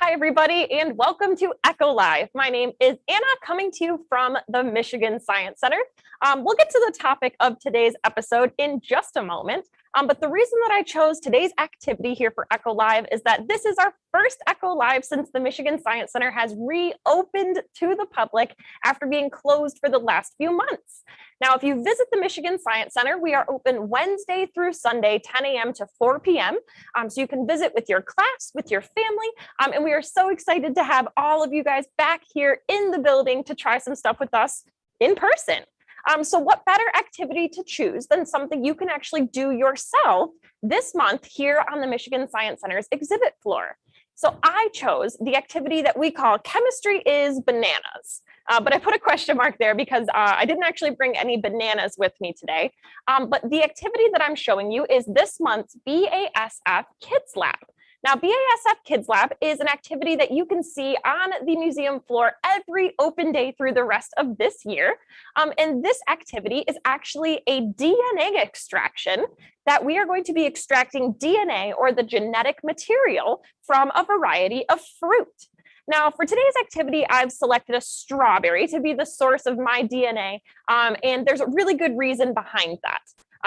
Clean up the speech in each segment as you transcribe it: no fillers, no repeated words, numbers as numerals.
Hi, everybody, and welcome to Echo Live. My name is Anna, coming to you from the Michigan Science Center. We'll get to the topic of today's episode in just a moment, but the reason that I chose today's activity here for Echo Live is that this is our first Echo Live since the Michigan Science Center has reopened to the public after being closed for the last few months. Now, if you visit the Michigan Science Center, we are open Wednesday through Sunday, 10 a.m. to 4 p.m. So you can visit with your class, with your family, and we are so excited to have all of you guys back here in the building to try some stuff with us in person. So what better activity to choose than something you can actually do yourself this month here on the Michigan Science Center's exhibit floor. So I chose the activity that we call Chemistry is Bananas. But I put a question mark there because I didn't actually bring any bananas with me today. But the activity that I'm showing you is this month's BASF Kids Lab. Now, BASF Kids Lab is an activity that you can see on the museum floor every open day through the rest of this year. And this activity is actually a DNA extraction that we are going to be extracting DNA, or the genetic material, from a variety of fruit. Now, for today's activity, I've selected a strawberry to be the source of my DNA, and there's a really good reason behind that.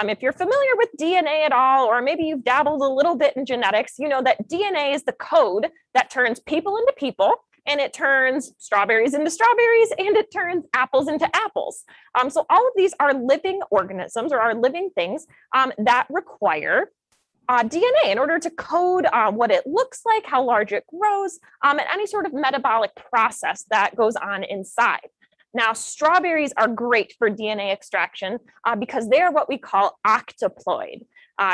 If you're familiar with DNA at all, or maybe you've dabbled a little bit in genetics, you know that DNA is the code that turns people into people, and it turns strawberries into strawberries, and it turns apples into apples. So all of these are living organisms, or are living things that require DNA in order to code what it looks like, how large it grows, and any sort of metabolic process that goes on inside. Now, strawberries are great for DNA extraction because they are what we call octoploid.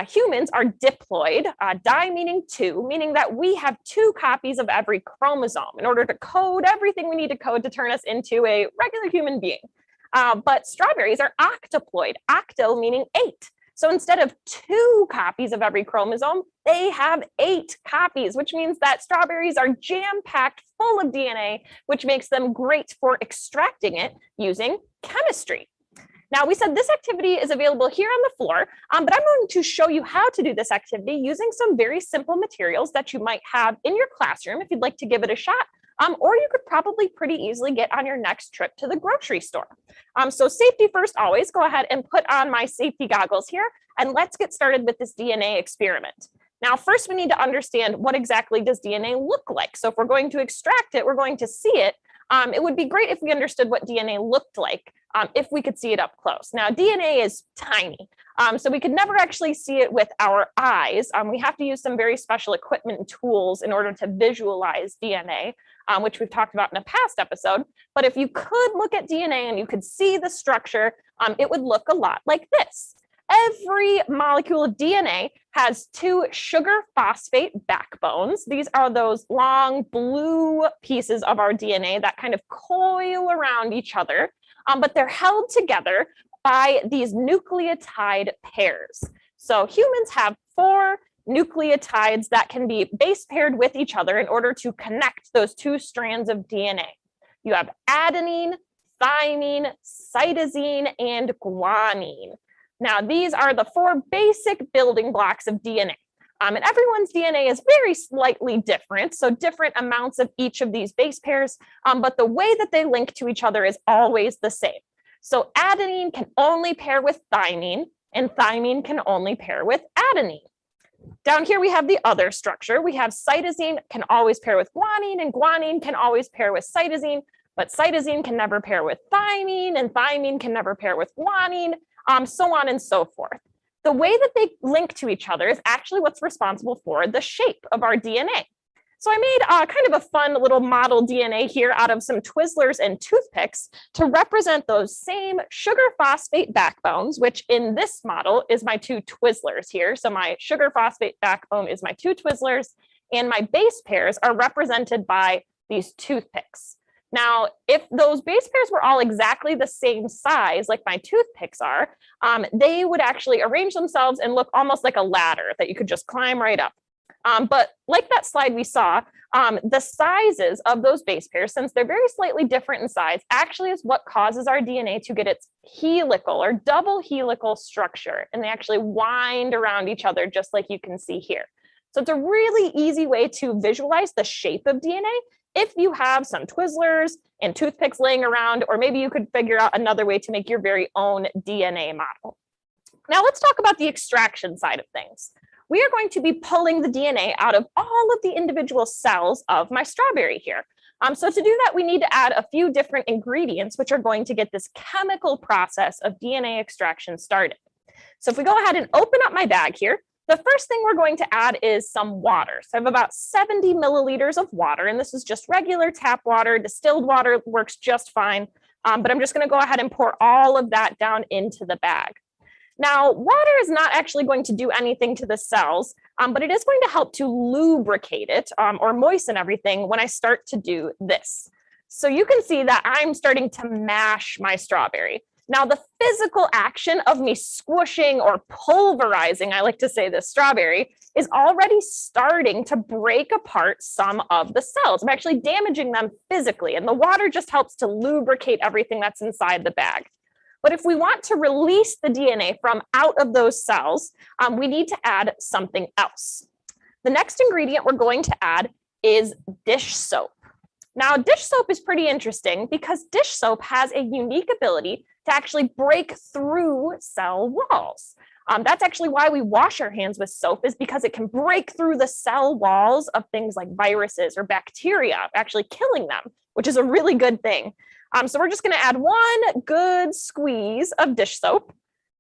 Humans are diploid, di meaning two, meaning that we have two copies of every chromosome in order to code everything we need to code to turn us into a regular human being. But strawberries are octoploid, octo meaning 8. So instead of 2 copies of every chromosome, they have 8 copies, which means that strawberries are jam-packed full of DNA, which makes them great for extracting it using chemistry. Now, we said this activity is available here on the floor, but I'm going to show you how to do this activity using some very simple materials that you might have in your classroom if you'd like to give it a shot. Or you could probably pretty easily get on your next trip to the grocery store. So safety first always, go ahead and put on my safety goggles here, and let's get started with this DNA experiment. Now, first we need to understand what exactly does DNA look like. So if we're going to extract it, we're going to see it. It would be great if we understood what DNA looked like, if we could see it up close. Now, DNA is tiny, so we could never actually see it with our eyes. We have to use some very special equipment and tools in order to visualize DNA, which we've talked about in a past episode. But if you could look at DNA and you could see the structure, it would look a lot like this. Every molecule of DNA has 2 sugar phosphate backbones. These are those long blue pieces of our DNA that kind of coil around each other, but they're held together by these nucleotide pairs. So humans have 4 nucleotides that can be base paired with each other in order to connect those 2 strands of DNA. You have adenine, thymine, cytosine, and guanine. Now, these are the 4 basic building blocks of DNA. And everyone's DNA is very slightly different, so different amounts of each of these base pairs, but the way that they link to each other is always the same. So adenine can only pair with thymine, and thymine can only pair with adenine. Down here we have the other structure. We have cytosine can always pair with guanine, and guanine can always pair with cytosine, but cytosine can never pair with thymine, and thymine can never pair with guanine, so on and so forth. The way that they link to each other is actually what's responsible for the shape of our DNA. So I made kind of a fun little model DNA here out of some Twizzlers and toothpicks to represent those same sugar phosphate backbones, which in this model is my 2 Twizzlers here. So my sugar phosphate backbone is my 2 Twizzlers, and my base pairs are represented by these toothpicks. Now, if those base pairs were all exactly the same size, like my toothpicks are, they would actually arrange themselves and look almost like a ladder that you could just climb right up. But like that slide we saw, the sizes of those base pairs, since they're very slightly different in size, actually is what causes our DNA to get its helical or double helical structure. And they actually wind around each other, just like you can see here. So it's a really easy way to visualize the shape of DNA if you have some Twizzlers and toothpicks laying around, or maybe you could figure out another way to make your very own DNA model. Now let's talk about the extraction side of things. We are going to be pulling the DNA out of all of the individual cells of my strawberry here. So to do that, we need to add a few different ingredients, which are going to get this chemical process of DNA extraction started. So if we go ahead and open up my bag here, the first thing we're going to add is some water. So I have about 70 milliliters of water, and this is just regular tap water. Distilled water works just fine, but I'm just going to go ahead and pour all of that down into the bag. Now, water is not actually going to do anything to the cells, but it is going to help to lubricate it or moisten everything when I start to do this. So you can see that I'm starting to mash my strawberry. Now, the physical action of me squishing or pulverizing, I like to say this, strawberry, is already starting to break apart some of the cells. I'm actually damaging them physically, and the water just helps to lubricate everything that's inside the bag. But if we want to release the DNA from out of those cells, we need to add something else. The next ingredient we're going to add is dish soap. Now, dish soap is pretty interesting because dish soap has a unique ability to actually break through cell walls. That's actually why we wash our hands with soap, is because it can break through the cell walls of things like viruses or bacteria, actually killing them, which is a really good thing. So we're just going to add one good squeeze of dish soap,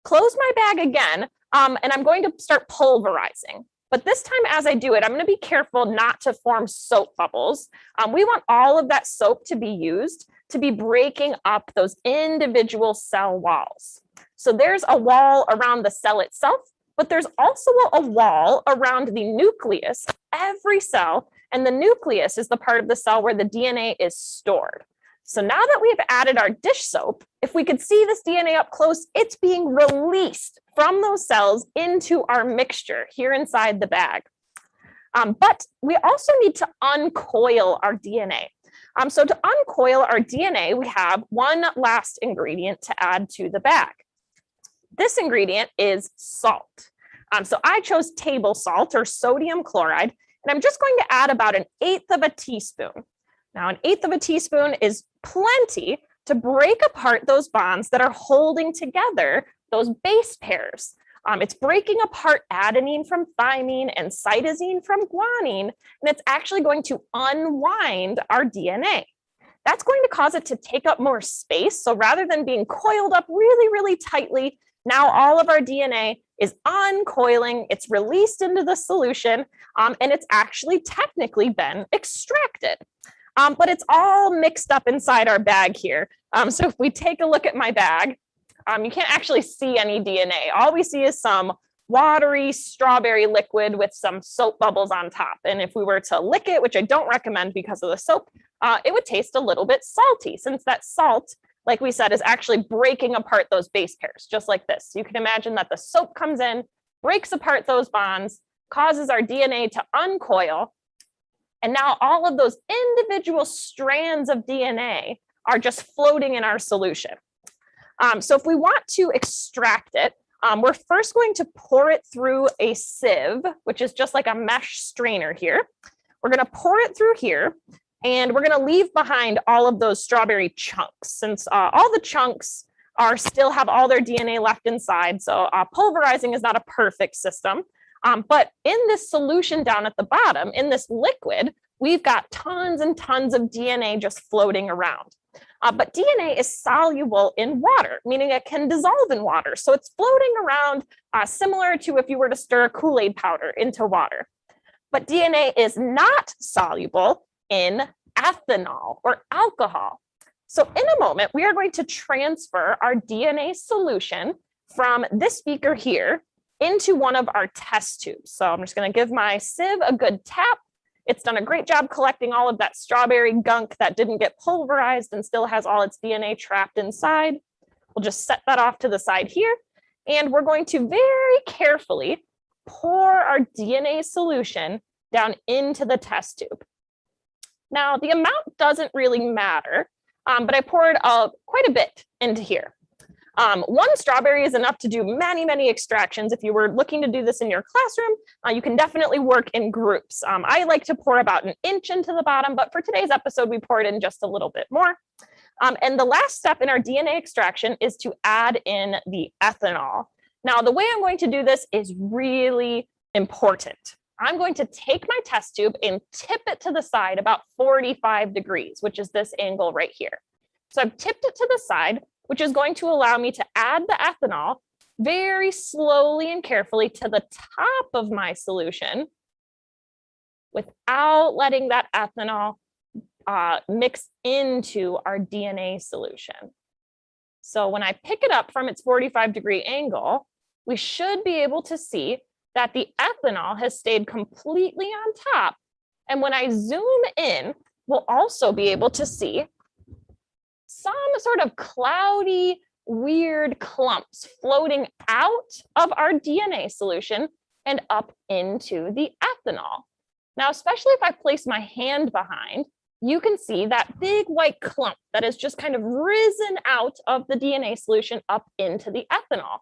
close my bag again, and I'm going to start pulverizing. But this time as I do it, I'm going to be careful not to form soap bubbles. We want all of that soap to be used to be breaking up those individual cell walls. So there's a wall around the cell itself, but there's also a wall around the nucleus of every cell, and the nucleus is the part of the cell where the DNA is stored. So now that we've added our dish soap, if we could see this DNA up close, it's being released from those cells into our mixture here inside the bag. But we also need to uncoil our DNA. So to uncoil our DNA, we have one last ingredient to add to the bag. This ingredient is salt. So I chose table salt or sodium chloride, and I'm just going to add about 1/8 of a teaspoon. Now, 1/8 of a teaspoon is plenty to break apart those bonds that are holding together those base pairs. It's breaking apart adenine from thymine and cytosine from guanine, and it's actually going to unwind our DNA. That's going to cause it to take up more space. So rather than being coiled up really, really tightly, now all of our DNA is uncoiling, it's released into the solution, and it's actually technically been extracted. But it's all mixed up inside our bag here. So if we take a look at my bag, you can't actually see any DNA. All we see is some watery strawberry liquid with some soap bubbles on top. And if we were to lick it, which I don't recommend because of the soap, it would taste a little bit salty, since that salt, like we said, is actually breaking apart those base pairs, just like this. You can imagine that the soap comes in, breaks apart those bonds, causes our DNA to uncoil, and now all of those individual strands of DNA are just floating in our solution. So if we want to extract it, we're first going to pour it through a sieve, which is just like a mesh strainer here. We're going to pour it through here, and we're going to leave behind all of those strawberry chunks, since all the chunks still have all their DNA left inside. So pulverizing is not a perfect system. But in this solution down at the bottom, in this liquid, we've got tons and tons of DNA just floating around. But DNA is soluble in water, meaning it can dissolve in water. So it's floating around similar to if you were to stir Kool-Aid powder into water. But DNA is not soluble in ethanol or alcohol. So in a moment, we are going to transfer our DNA solution from this beaker here into one of our test tubes. So I'm just going to give my sieve a good tap. It's done a great job collecting all of that strawberry gunk that didn't get pulverized and still has all its DNA trapped inside. We'll just set that off to the side here. And we're going to very carefully pour our DNA solution down into the test tube. Now, the amount doesn't really matter, but I poured quite a bit into here. One strawberry is enough to do many, many extractions. If you were looking to do this in your classroom, you can definitely work in groups. I like to pour about an inch into the bottom, but for today's episode, we poured in just a little bit more. And the last step in our DNA extraction is to add in the ethanol. Now, the way I'm going to do this is really important. I'm going to take my test tube and tip it to the side about 45 degrees, which is this angle right here. So I've tipped it to the side, which is going to allow me to add the ethanol very slowly and carefully to the top of my solution without letting that ethanol mix into our DNA solution. So when I pick it up from its 45-degree angle, we should be able to see that the ethanol has stayed completely on top. And when I zoom in, we'll also be able to see some sort of cloudy, weird clumps floating out of our DNA solution and up into the ethanol. Now, especially if I place my hand behind, you can see that big white clump that has just kind of risen out of the DNA solution up into the ethanol.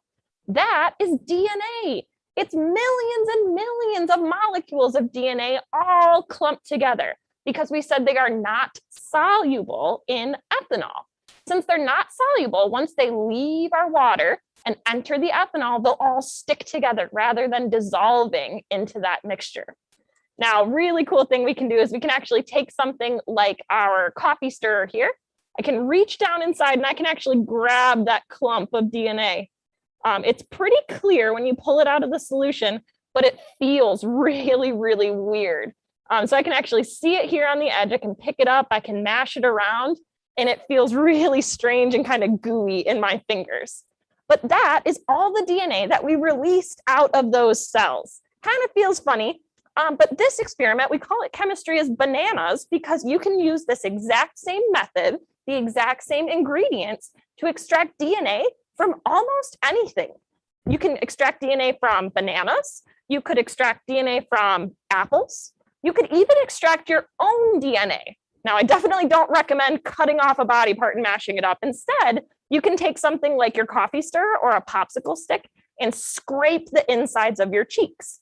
That is DNA. It's millions and millions of molecules of DNA all clumped together because we said they are not soluble in ethanol. Since they're not soluble, once they leave our water and enter the ethanol, they'll all stick together rather than dissolving into that mixture. Now, really cool thing we can do is we can actually take something like our coffee stirrer here. I can reach down inside and I can actually grab that clump of DNA. It's pretty clear when you pull it out of the solution, but it feels really, really weird. So I can actually see it here on the edge. I can pick it up, I can mash it around, and it feels really strange and kind of gooey in my fingers. But that is all the DNA that we released out of those cells. Kind of feels funny. But this experiment, we call it chemistry as bananas because you can use this exact same method, the exact same ingredients to extract DNA from almost anything. You can extract DNA from bananas. You could extract DNA from apples. You could even extract your own DNA. Now, I definitely don't recommend cutting off a body part and mashing it up. Instead, you can take something like your coffee stirrer or a popsicle stick and scrape the insides of your cheeks.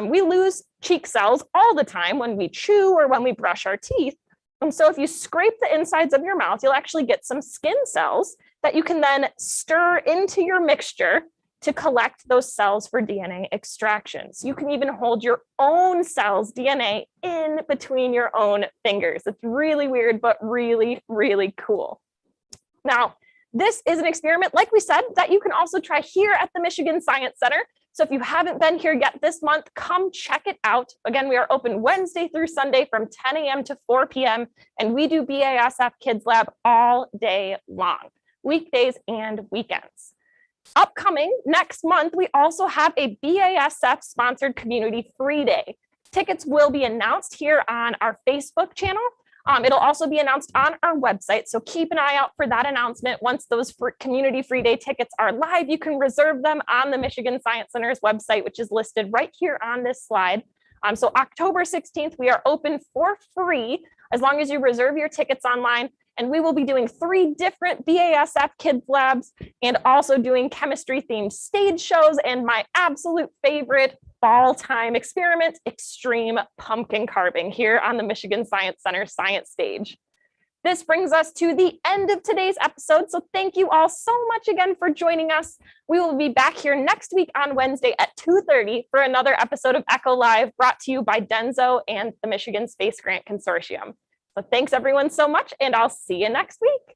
We lose cheek cells all the time when we chew or when we brush our teeth. And so if you scrape the insides of your mouth, you'll actually get some skin cells that you can then stir into your mixture to collect those cells for DNA extractions. You can even hold your own cells, DNA, in between your own fingers. It's really weird, but really, really cool. Now, this is an experiment, like we said, that you can also try here at the Michigan Science Center. So if you haven't been here yet this month, come check it out. Again, we are open Wednesday through Sunday from 10 a.m. to 4 p.m. And we do BASF Kids Lab all day long, weekdays and weekends. Upcoming next month, we also have a BASF sponsored community free day. Tickets will be announced here on our Facebook channel. It'll also be announced on our website, so keep an eye out for that announcement. Once those community free day tickets are live, you can reserve them on the Michigan Science Center's website, which is listed right here on this slide. So October 16th, we are open for free as long as you reserve your tickets online. And we will be doing 3 different BASF Kids Labs and also doing chemistry themed stage shows and my absolute favorite fall time experiment, extreme pumpkin carving here on the Michigan Science Center science stage. This brings us to the end of today's episode. So thank you all so much again for joining us. We will be back here next week on Wednesday at 2:30 for another episode of Echo Live brought to you by Denso and the Michigan Space Grant Consortium. So thanks everyone so much, and I'll see you next week.